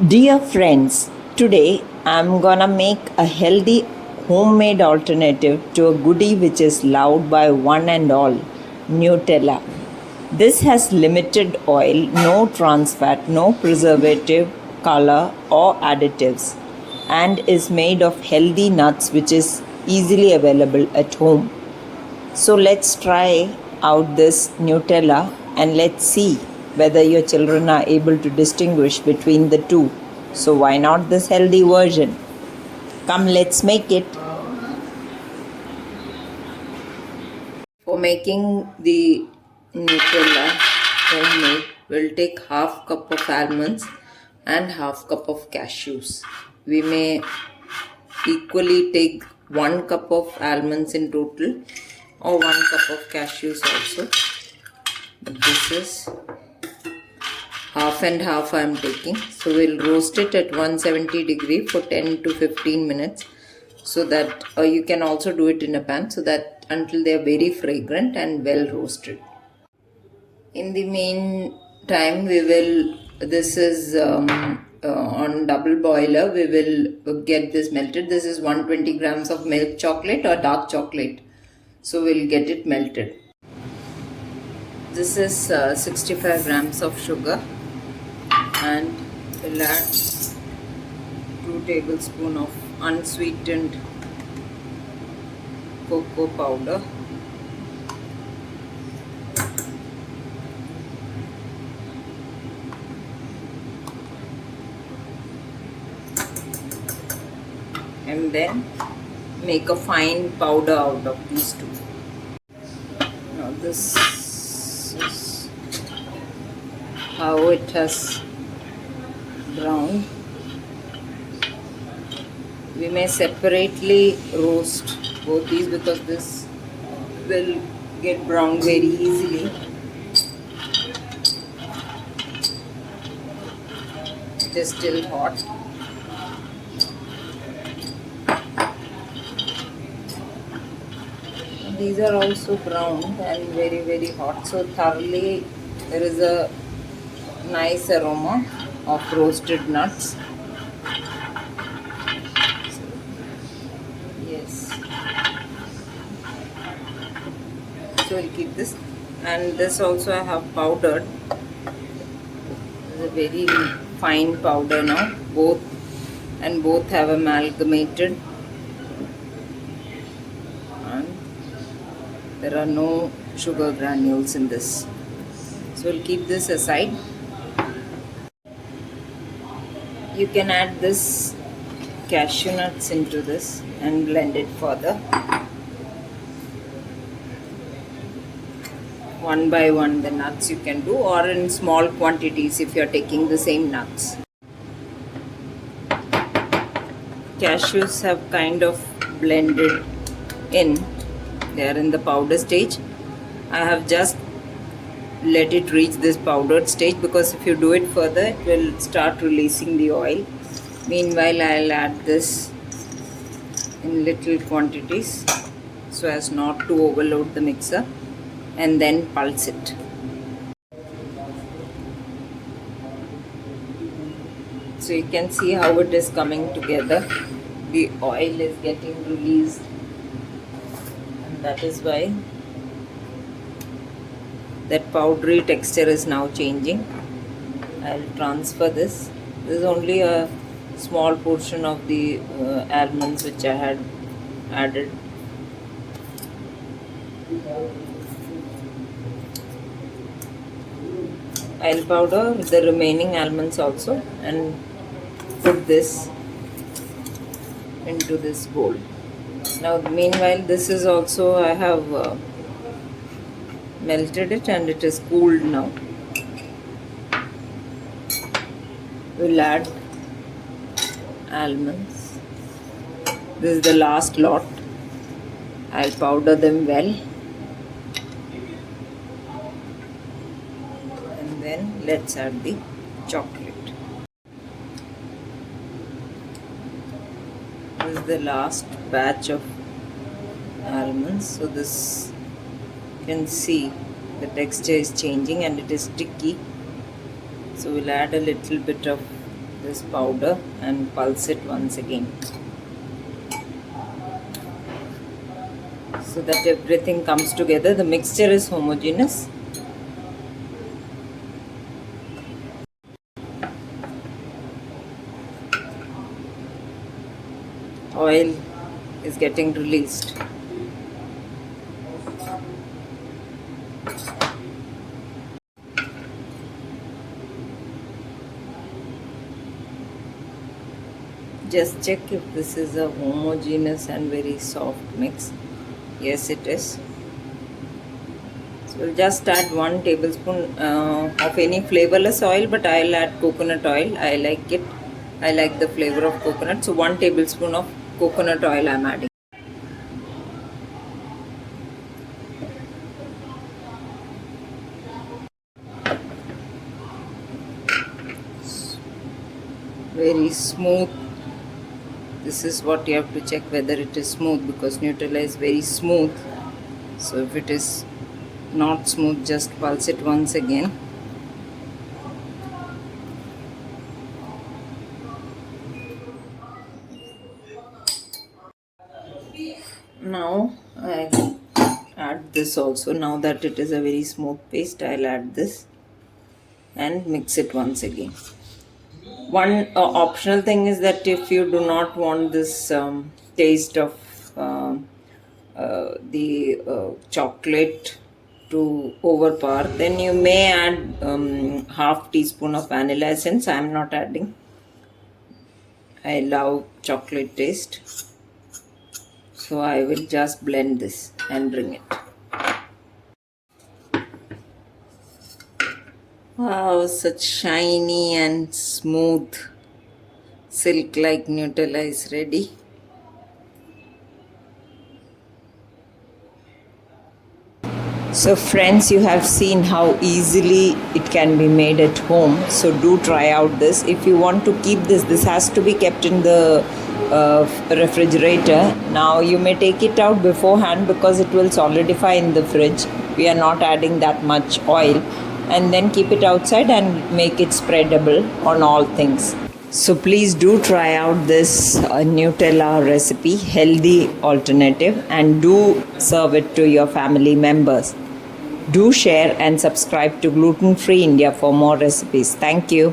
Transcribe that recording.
Dear friends, today I'm gonna make a healthy homemade alternative to a goodie which is loved by one and all, Nutella. This has limited oil, no trans fat, no preservative, color, or additives, and is made of healthy nuts which is easily available at home. So let's try out this Nutella and let's see whether your children are able to distinguish between the two. So why not this healthy version? Come, let's make it. For making the Nutella homemade, we'll take half cup of almonds and half cup of cashews. We may equally take 1 cup of almonds in total or 1 cup of cashews also. But this is half and half I am taking. So we'll roast it at 170 degree for 10 to 15 minutes, so that you can also do it in a pan, so that until they are very fragrant and well roasted. In the meantime, we will, this is on double boiler, we will get this melted. This is 120 grams of milk chocolate or dark chocolate, so we'll get it melted. This is 65 grams of sugar, and we'll add 2 tablespoons of unsweetened cocoa powder, and then make a fine powder out of these two. Now this is how it has browned. We may separately roast both these because this will get brown very easily. It is still hot. These are also browned and very hot, so thoroughly there is a nice aroma of roasted nuts. Yes, so we'll keep this, and this also I have powdered. It's a very fine powder now, both have amalgamated, and there are no sugar granules in this. So we'll keep this aside. You can add this cashew nuts into this and blend it further. One by one the nuts you can do, or in small quantities if you are taking the same nuts. Cashews have kind of blended in. They are in the powder stage. I have just let it reach this powdered stage, because if you do it further it will start releasing the oil. Meanwhile, I'll add this in little quantities so as not to overload the mixer, and then pulse it. So you can see how it is coming together. The oil is getting released, and that is why that powdery texture is now changing. I'll transfer this. This is only a small portion of the almonds which I had added. I'll powder the remaining almonds also and put this into this bowl. Now meanwhile, this is also, I have melted it and it is cooled now. We'll add almonds. This is the last lot. I'll powder them well, and then let's add the chocolate. This is the last batch of almonds. So this, you can see the texture is changing and it is sticky. So we'll add a little bit of this powder and pulse it once again, so that everything comes together. The mixture is homogeneous. Oil is getting released. Just check if this is a homogeneous and very soft mix. Yes, it is. So we'll just add 1 tablespoon of any flavorless oil, but I'll add coconut oil. I like it. I like the flavor of coconut. So 1 tablespoon of coconut oil I'm adding. Very smooth. This is what you have to check, whether it is smooth, because Nutella is very smooth. So if it is not smooth, just pulse it once again. Now I'll add this also. Now that it is a very smooth paste, I'll add this and mix it once again. One optional thing is that if you do not want this taste of the chocolate to overpower, then you may add half teaspoon of vanilla essence. I am not adding. I love chocolate taste, so I will just blend this and bring it. Wow, such shiny and smooth silk like Nutella is ready. So friends, you have seen how easily it can be made at home. So do try out this. If you want to keep this has to be kept in the refrigerator. Now you may take it out beforehand because it will solidify in the fridge. We are not adding that much oil. And then keep it outside and make it spreadable on all things. So please do try out this Nutella recipe, healthy alternative, and do serve it to your family members. Do share and subscribe to Gluten Free India for more recipes. Thank you.